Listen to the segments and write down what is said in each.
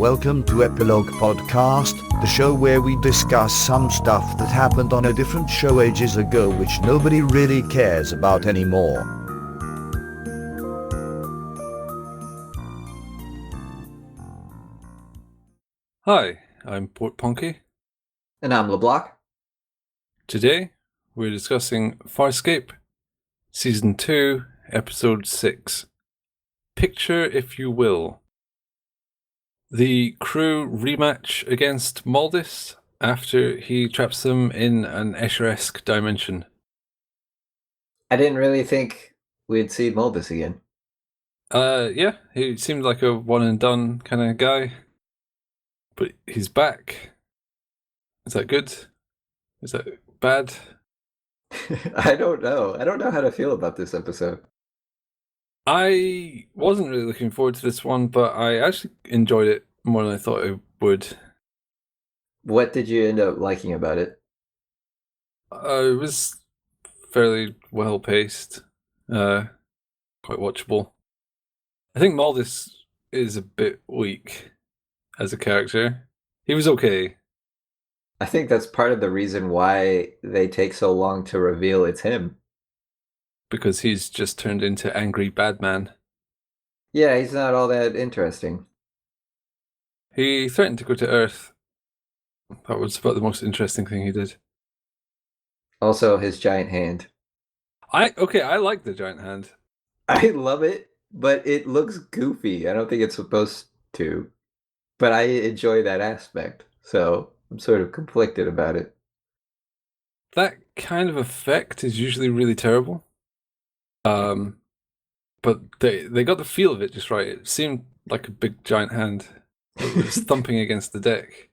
Welcome to Epilogue Podcast, the show where we discuss some stuff that happened on a different show ages ago which nobody really cares about anymore. Hi, I'm Portponky. And I'm LeBloc. Today, we're discussing Farscape, Season 2, Episode 6. Picture If You Will. The crew rematch against Maldis after he traps them in an Escher-esque dimension. I didn't really think we'd see Moldis again. Yeah, he seemed like a one and done kind of guy. But he's back. Is that good? Is that bad? I don't know. I don't know how to feel about this episode. I wasn't really looking forward to this one, but I actually enjoyed it more than I thought I would. What did you end up liking about it? It was fairly well paced, quite watchable. I think Maldis is a bit weak as a character. He was okay. I think that's part of the reason why they take so long to reveal it's him. Because he's just turned into angry bad man. Yeah, he's not all that interesting. He threatened to go to Earth. That was about the most interesting thing he did. Also, his giant hand. I like the giant hand. I love it, but it looks goofy. I don't think it's supposed to. But I enjoy that aspect, so I'm sort of conflicted about it. That kind of effect is usually really terrible. But they got the feel of it just right. It seemed like a big giant hand. It was thumping against the deck.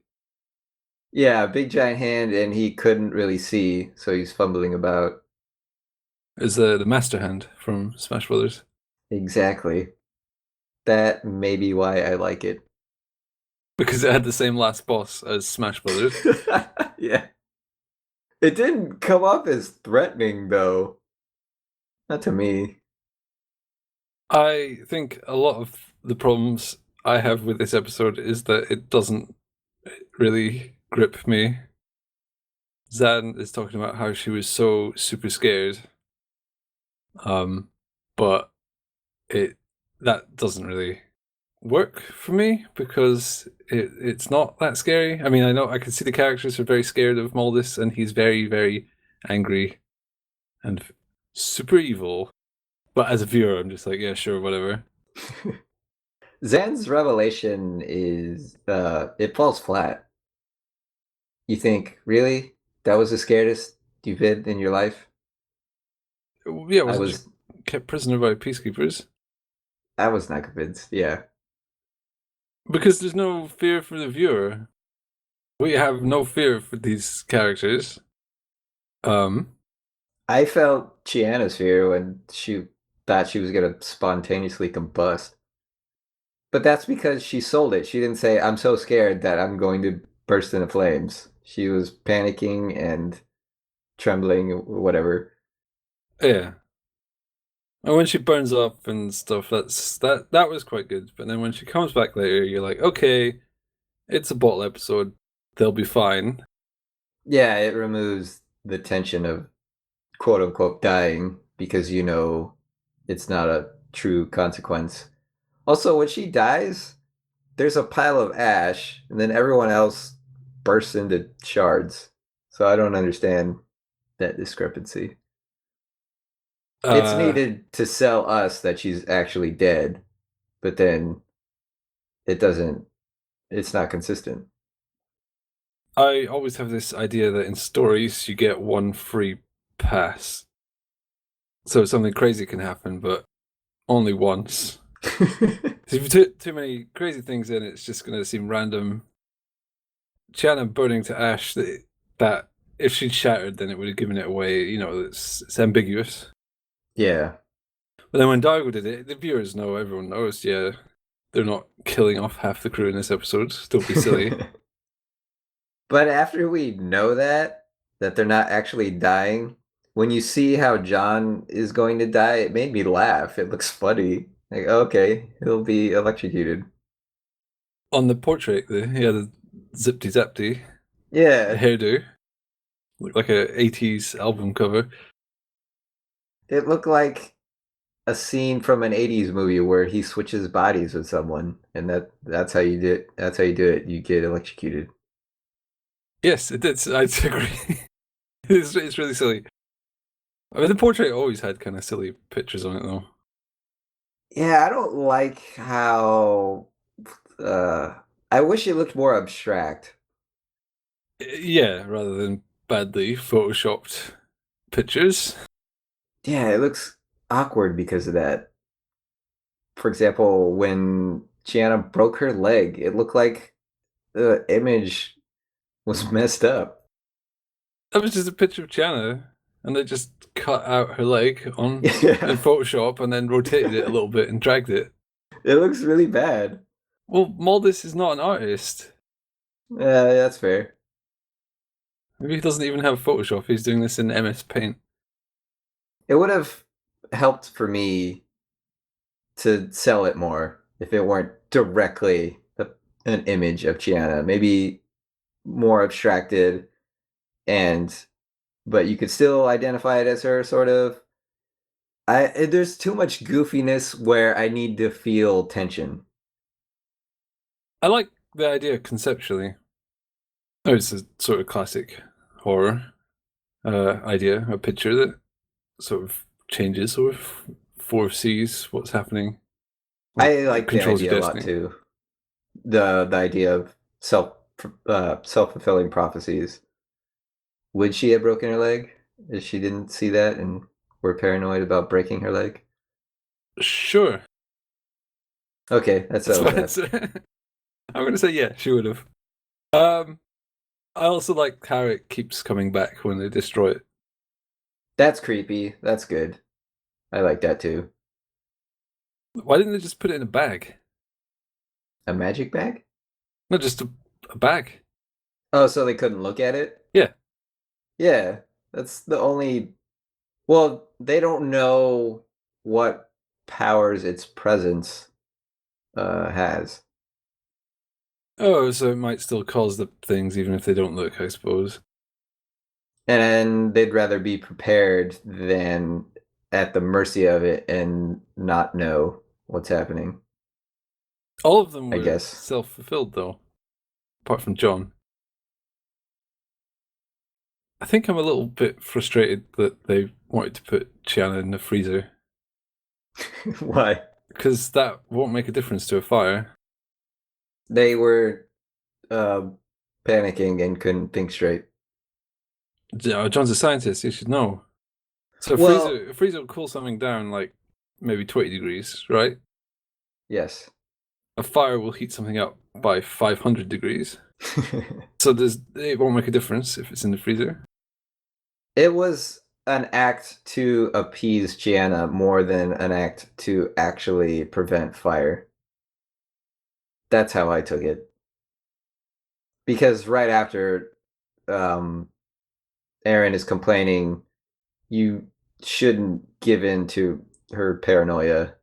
Yeah, big giant hand, and he couldn't really see, so he's fumbling about. Is the master hand from Smash Brothers. Exactly. That may be why I like it. Because it had the same last boss as Smash Brothers. Yeah. It didn't come off as threatening, though. Not to me. I think a lot of the problems I have with this episode is that it doesn't really grip me. Zan is talking about how she was so super scared. But that doesn't really work for me because it's not that scary. I mean, I know I can see the characters are very scared of Maldis, and he's very, very angry and super evil. But as a viewer, I'm just like, yeah, sure, whatever. Zan's revelation is, it falls flat. You think, really? That was the scariest you've been in your life? Yeah, wasn't just kept prisoner by peacekeepers? I was not convinced, yeah. Because there's no fear for the viewer. We have no fear for these characters. I felt Chiana's fear when she thought she was going to spontaneously combust. But that's because she sold it. She didn't say, I'm so scared that I'm going to burst into flames. She was panicking and trembling, whatever. Yeah. And when she burns up and stuff, that was quite good. But then when she comes back later, you're like, okay, it's a bottle episode. They'll be fine. Yeah, it removes the tension of quote unquote dying because you know it's not a true consequence. Also, when she dies, there's a pile of ash, and then everyone else bursts into shards. So I don't understand that discrepancy. It's needed to sell us that she's actually dead, but then it's not consistent. I always have this idea that in stories, you get one free pass. So something crazy can happen, but only once. If you put too many crazy things in, it's just going to seem random. Chiana burning to ash, that if she'd shattered, then it would have given it away. You know, it's ambiguous. Yeah. But then when Dargo did it, the viewers know, everyone knows, yeah, they're not killing off half the crew in this episode. Don't be silly. But after we know that they're not actually dying, when you see how John is going to die, it made me laugh. It looks funny. Like, okay, he'll be electrocuted. On the portrait, he had a zippity-zappty Yeah, hairdo. Looked like a 80s album cover. it looked like a scene from an 80s movie where he switches bodies with someone, and that's how you do it. That's how you do it. You get electrocuted. Yes, it did. I agree. It's really silly. I mean, the portrait always had kind of silly pictures on it, though. Yeah, I don't like how. I wish it looked more abstract. Yeah, rather than badly photoshopped pictures. Yeah, it looks awkward because of that. For example, when Gianna broke her leg, it looked like the image was messed up. That was just a picture of Gianna, and they just cut out her leg on Yeah, in Photoshop and then rotated it a little bit and dragged it. it looks really bad. Well, Maldus is not an artist. Yeah, that's fair. Maybe he doesn't even have Photoshop. He's doing this in MS Paint. It would have helped for me to sell it more if it weren't directly an image of Gianna. Maybe more abstracted, but you could still identify it as her, sort of. There's too much goofiness where I need to feel tension. I like the idea conceptually. Oh, it's a sort of classic horror idea, a picture that sort of changes, sort of foresees what's happening. I like the Controls idea your a lot destiny. too. The idea of self-fulfilling prophecies. Would she have broken her leg if she didn't see that and were paranoid about breaking her leg? Sure. Okay, that's settled that. I'm going to say yeah, she would have. I also like how it keeps coming back when they destroy it. That's creepy. That's good. I like that too. Why didn't they just put it in a bag? A magic bag? Not just a bag. Oh, so they couldn't look at it? Yeah. Yeah, that's the only. Well, they don't know what powers its presence has. Oh, so it might still cause the things even if they don't look, I suppose. And they'd rather be prepared than at the mercy of it and not know what's happening. All of them I were guess. self-fulfilled, though. Apart from John. I think I'm a little bit frustrated that they wanted to put Chiana in the freezer. Why? Because that won't make a difference to a fire. They were panicking and couldn't think straight. John's a scientist, he should know. So a freezer will cool something down like maybe 20 degrees, right? Yes. A fire will heat something up by 500 degrees. So it won't make a difference if it's in the freezer. It was an act to appease Gianna more than an act to actually prevent fire. That's how I took it. Because right after Aaron is complaining, you shouldn't give in to her paranoia.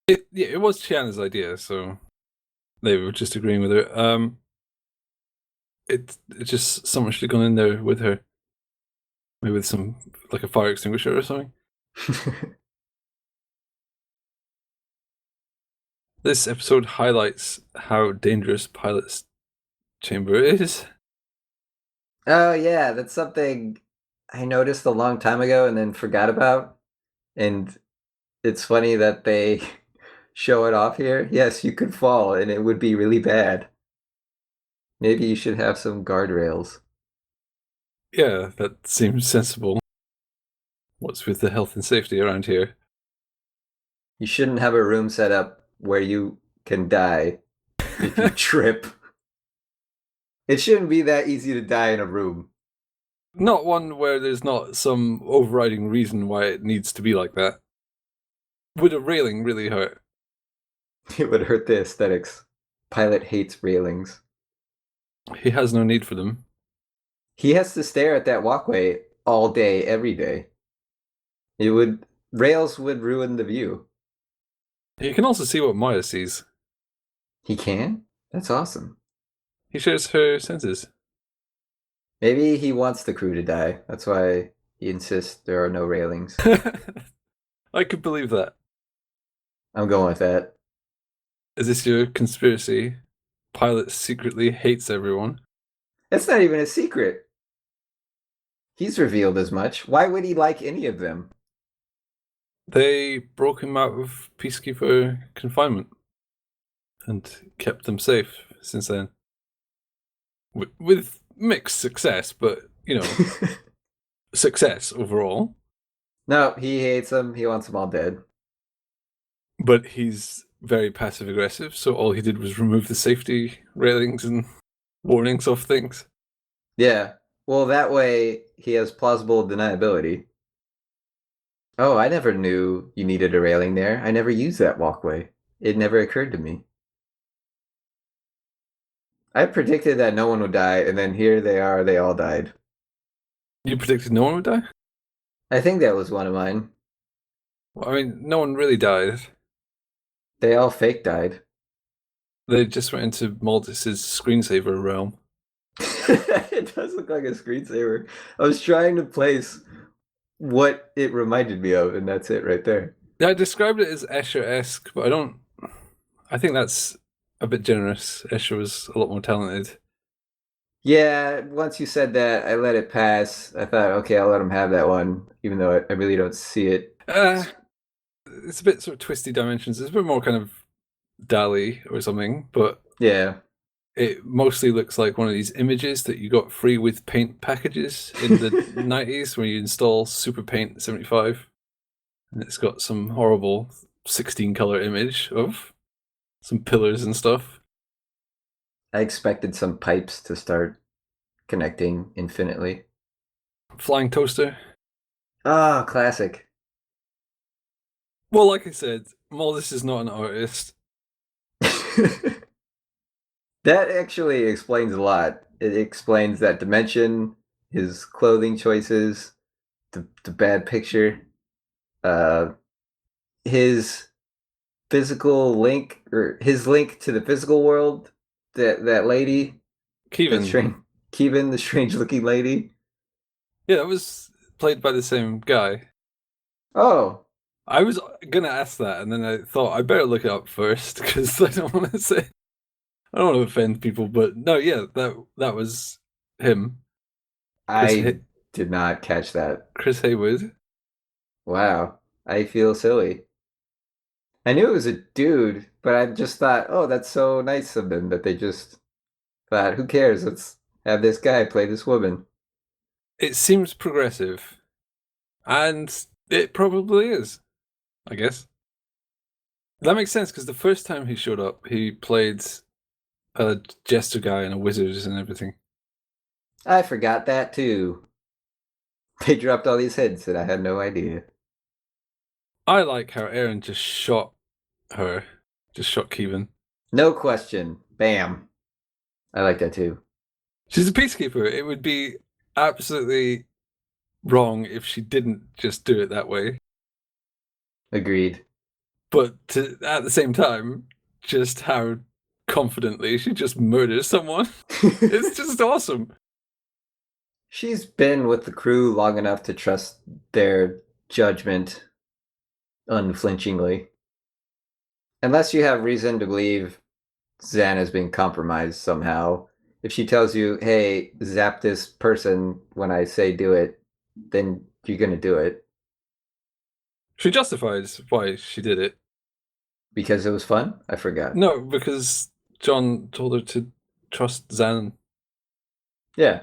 It was Chiana's idea, so they were just agreeing with her. It's just someone should have gone in there with her. Maybe with some, like a fire extinguisher or something. This episode highlights how dangerous Pilot's chamber is. Oh yeah, that's something I noticed a long time ago and then forgot about. And it's funny that they show it off here. Yes, you could fall and it would be really bad. Maybe you should have some guardrails. Yeah, that seems sensible. What's with the health and safety around here? You shouldn't have a room set up where you can die if you trip. It shouldn't be that easy to die in a room. Not one where there's not some overriding reason why it needs to be like that. Would a railing really hurt? It would hurt the aesthetics. Pilot hates railings. He has no need for them. He has to stare at that walkway all day, every day. Rails would ruin the view. He can also see what Maya sees. He can? That's awesome. He shares her senses. Maybe he wants the crew to die. That's why he insists there are no railings. I could believe that. I'm going with that. Is this your conspiracy? Pilot secretly hates everyone. That's not even a secret. He's revealed as much. Why would he like any of them? They broke him out of peacekeeper confinement and kept them safe since then. With mixed success, but, success overall. No, he hates them. He wants them all dead. But he's very passive aggressive, so all he did was remove the safety railings and warnings of things. Yeah. Well, that way he has plausible deniability. Oh, I never knew you needed a railing there. I never used that walkway. It never occurred to me. I predicted that no one would die, and then here they are, they all died. You predicted no one would die? I think that was one of mine. Well, I mean, no one really died. They all fake died. They just went into Maldus's screensaver realm. It does look like a screensaver. I was trying to place what it reminded me of, and that's it right there. Yeah, I described it as Escher-esque, but I think that's a bit generous. Escher was a lot more talented. Yeah, once you said that, I let it pass. I thought, okay, I'll let him have that one, even though I really don't see it. It's a bit sort of twisty dimensions. It's a bit more kind of Dali or something, but Yeah. it mostly looks like one of these images that you got free with paint packages in the 90s when you install Super Paint 75. And it's got some horrible 16-color image of some pillars and stuff. I expected some pipes to start connecting infinitely. Flying toaster. Ah, classic. Well, like I said, Maldus is not an artist. That actually explains a lot. It explains that dimension, his clothing choices, the bad picture, his physical link, or his link to the physical world. That lady, Kevin. Kevin, the strange-looking lady. Yeah, that was played by the same guy. Oh, I was gonna ask that, and then I thought I better look it up first because I don't want to offend people. But no, yeah, that was him. I did not catch that. Chris Haywood. Wow, I feel silly. I knew it was a dude, but I just thought, oh, that's so nice of them that they just thought, who cares? Let's have this guy play this woman. It seems progressive, and it probably is, I guess. That makes sense because the first time he showed up, he played a jester guy and a wizard and everything. I forgot that too. They dropped all these hints and I had no idea. I like how Aaron just shot Kevin. No question. Bam. I like that too. She's a peacekeeper. It would be absolutely wrong if she didn't just do it that way. Agreed. But at the same time, just how confidently she just murders someone. It's just awesome. She's been with the crew long enough to trust their judgment unflinchingly. Unless you have reason to believe Zan has been compromised somehow. If she tells you, hey, zap this person when I say do it, then you're going to do it. She justifies why she did it. Because it was fun? I forgot. No, because John told her to trust Zan. Yeah.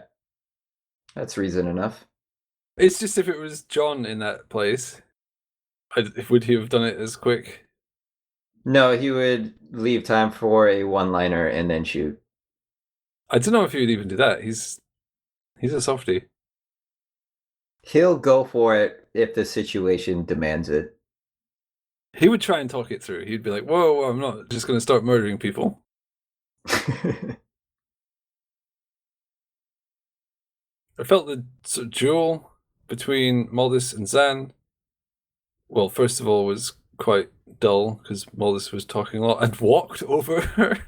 That's reason enough. It's just if it was John in that place, would he have done it as quick? No, he would leave time for a one-liner and then shoot. I don't know if he would even do that. He's a softie. He'll go for it if the situation demands it. He would try and talk it through. He'd be like, whoa, I'm not just going to start murdering people. I felt the sort of duel between Maldus and Zan, well, first of all, was quite dull because Maldus was talking a lot and walked over her.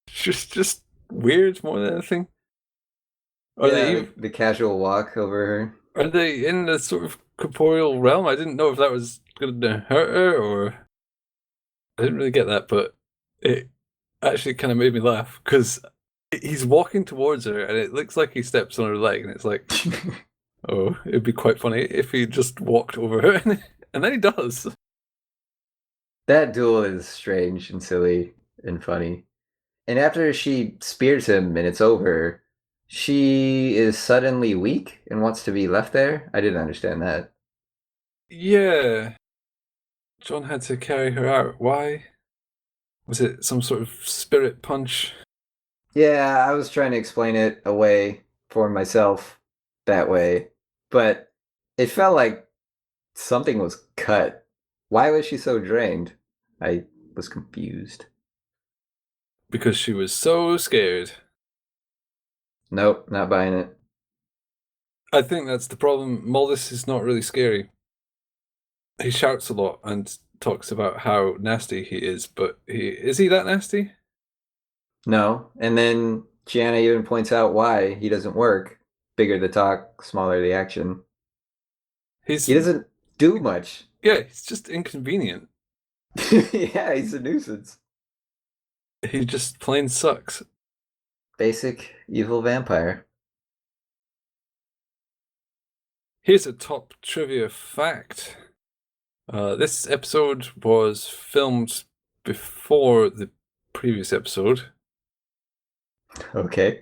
Just weird more than anything. Are they Yeah, the casual walk over her. are they in the sort of corporeal realm? I didn't know if that was going to hurt her or I didn't really get that, but it actually kind of made me laugh because he's walking towards her and it looks like he steps on her leg, and it's like, oh, it'd be quite funny if he just walked over her, and then he does. That duel is strange and silly and funny. And after she spears him and it's over, she is suddenly weak and wants to be left there. I didn't understand that. Yeah. John had to carry her out. Why? Was it some sort of spirit punch? Yeah, I was trying to explain it away for myself that way, but it felt like something was cut. Why was she so drained? I was confused. Because she was so scared. Nope, not buying it. I think that's the problem. Mullis is not really scary. He shouts a lot and talks about how nasty he is, but is he that nasty? No. And then Gianna even points out why he doesn't work. Bigger the talk, smaller the action. He doesn't do much. Yeah, he's just inconvenient. Yeah, he's a nuisance. He just plain sucks. Basic evil vampire. Here's a top trivia fact. This episode was filmed before the previous episode. Okay.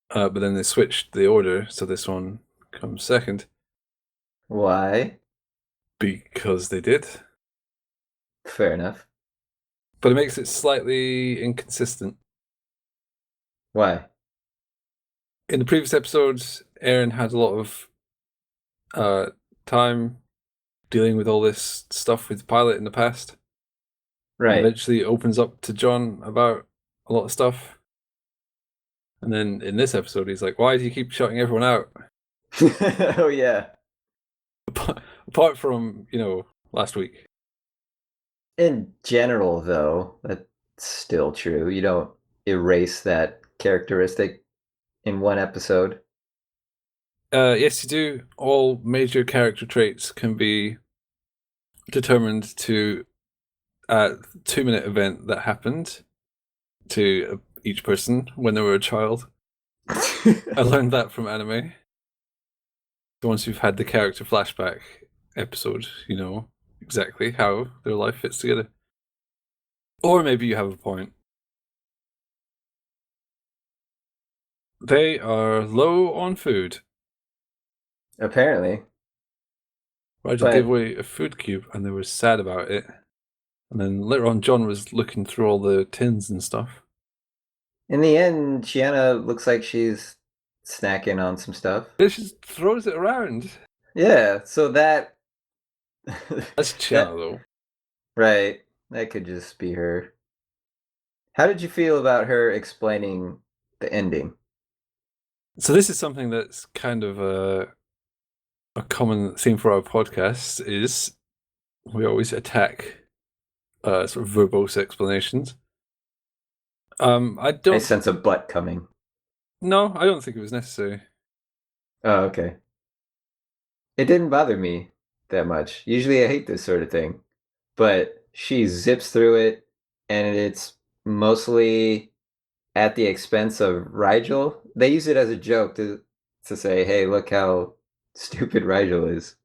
But then they switched the order, so this one comes second. Why? Because they did. Fair enough. But it makes it slightly inconsistent. Why? In the previous episodes, Aaron had a lot of time dealing with all this stuff with the pilot in the past. Right. Eventually opens up to John about a lot of stuff. And then in this episode, he's like, why do you keep shutting everyone out? Oh, yeah. Apart from, last week. In general, though, that's still true. You don't erase that characteristic in one episode. Yes, you do. All major character traits can be determined to a 2-minute event that happened to each person when they were a child. I learned that from anime. So once you've had the character flashback episode, you know exactly how their life fits together. Or maybe you have a point. They are low on food. Apparently. Rigel gave away a food cube and they were sad about it. And then later on, John was looking through all the tins and stuff. In the end, Gianna looks like she's snacking on some stuff. She just throws it around. Yeah, so that... That's Gianna, though. Right. That could just be her. How did you feel about her explaining the ending? So this is something that's kind of a common theme for our podcast is we always attack sort of verbose explanations. I sense a butt coming. No, I don't think it was necessary. Oh, okay. It didn't bother me that much. Usually I hate this sort of thing. But she zips through it, and it's mostly at the expense of Rigel. They use it as a joke to say, hey, look how stupid Rigel is.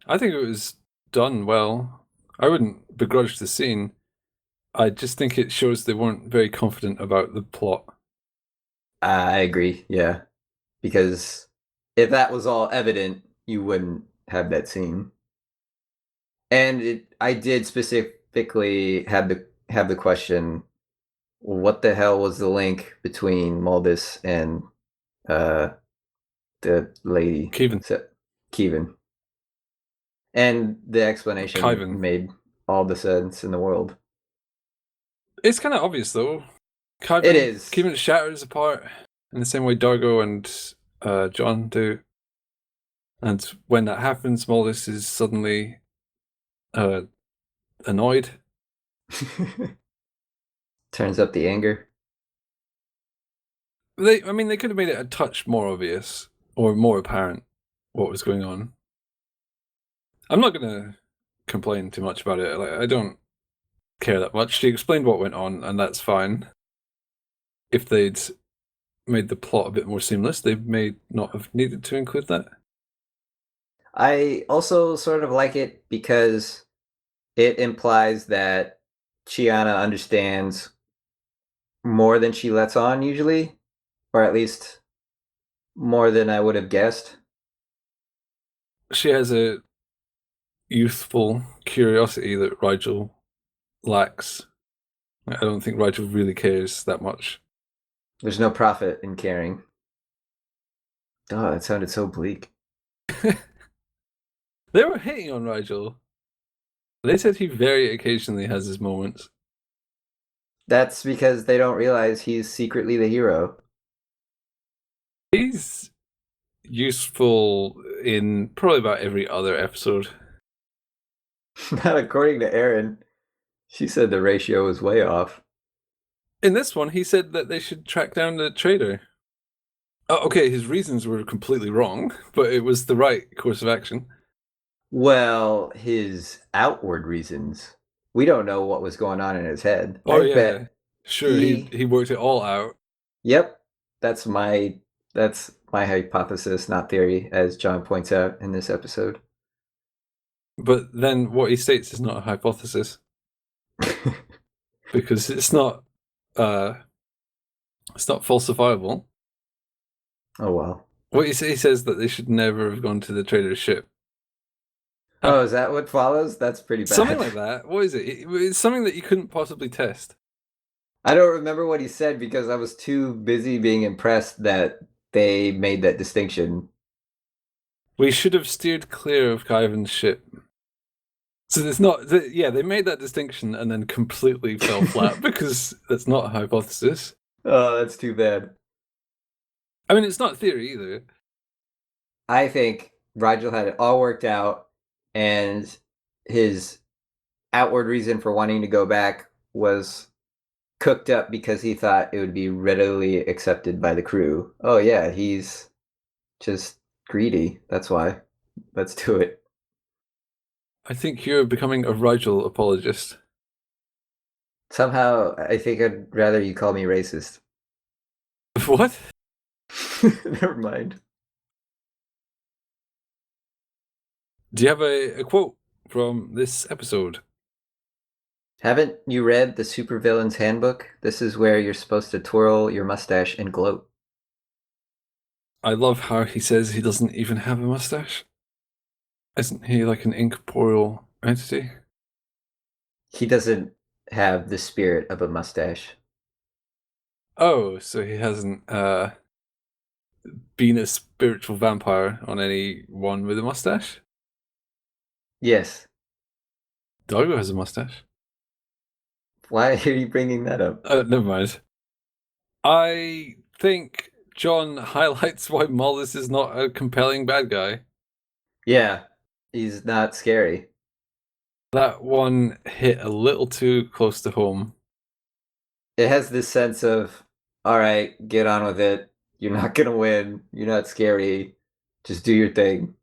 I think it was done well. I wouldn't begrudge the scene. I just think it shows they weren't very confident about the plot. I agree, yeah. Because if that was all evident, you wouldn't have that scene. And I did specifically have the question, what the hell was the link between Mulder and the lady? Kevin. And the explanation made all the sense in the world. It's kind of obvious, though. It is. Kevin shatters apart in the same way Dargo and John do. And when that happens, Mulder is suddenly annoyed. Turns up the anger. They could have made it a touch more obvious or more apparent what was going on. I'm not going to complain too much about it. Like, I don't care that much. She explained what went on, and that's fine. If they'd made the plot a bit more seamless, they may not have needed to include that. I also sort of like it because it implies that Chiana understands more than she lets on usually, or at least more than I would have guessed. She has a youthful curiosity that Rigel lacks. I don't think Rigel really cares that much. There's no profit in caring. Oh, that sounded so bleak. They were hating on Rigel. They said he very occasionally has his moments. That's because they don't realize he's secretly the hero. He's useful in probably about every other episode. Not according to Erin. She said the ratio was way off. In this one, he said that they should track down the traitor. Oh, okay, his reasons were completely wrong, but it was the right course of action. Well, his outward reasons. We don't know what was going on in his head. Oh, I yeah. bet Sure, he worked it all out. Yep. That's my hypothesis, not theory, as John points out in this episode. But then what he states is not a hypothesis. Because it's not falsifiable. Oh, well. What he says that they should never have gone to the trader's ship. Oh, is that what follows? That's pretty bad. Something like that. What is it? It's something that you couldn't possibly test. I don't remember what he said because I was too busy being impressed that they made that distinction. We should have steered clear of Kaivan's ship. So there's not... Yeah, they made that distinction and then completely fell flat because that's not a hypothesis. Oh, that's too bad. I mean, it's not theory either. I think Rigel had it all worked out, and his outward reason for wanting to go back was cooked up because he thought it would be readily accepted by the crew. Oh yeah, he's just greedy. That's why. Let's do it. I think you're becoming a Rigel apologist. Somehow, I think I'd rather you call me racist. What? Never mind. Do you have a quote from this episode? Haven't you read the Supervillain's Handbook? This is where you're supposed to twirl your mustache and gloat. I love how he says he doesn't even have a mustache. Isn't he like an incorporeal entity? He doesn't have the spirit of a mustache. Oh, so he hasn't been a spiritual vampire on anyone with a mustache? Yes. Doggo has a mustache. Why are you bringing that up? Never mind. I think John highlights why Mollis is not a compelling bad guy. Yeah, he's not scary. That one hit a little too close to home. It has this sense of, all right, get on with it. You're not going to win. You're not scary. Just do your thing.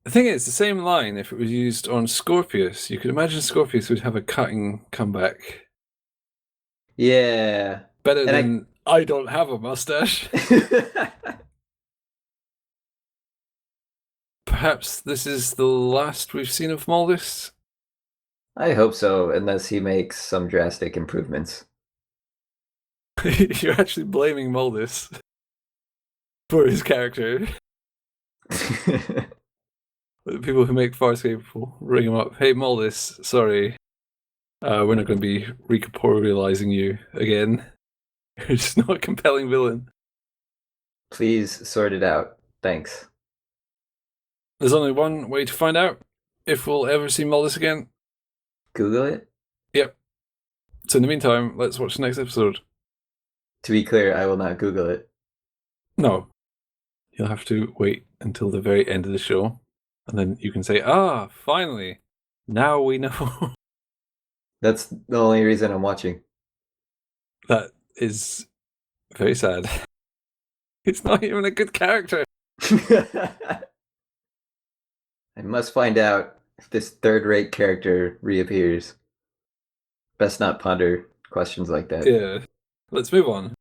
The thing is, the same line, if it was used on Scorpius, you could imagine Scorpius would have a cutting comeback. Yeah. Better than, I don't have a mustache. Perhaps this is the last we've seen of Mollis? I hope so, unless he makes some drastic improvements. You're actually blaming Mollis for his character. The people who make Farscape will ring him up. Hey, Mollis, sorry. We're not going to be recorporealizing you again. You're just not a compelling villain. Please sort it out. Thanks. There's only one way to find out if we'll ever see Mollis again. Google it? Yep. So in the meantime, let's watch the next episode. To be clear, I will not Google it. No. You'll have to wait until the very end of the show. And then you can say, finally, now we know. That's the only reason I'm watching. That is very sad. He's not even a good character. I must find out if this third-rate character reappears. Best not ponder questions like that. Yeah. Let's move on.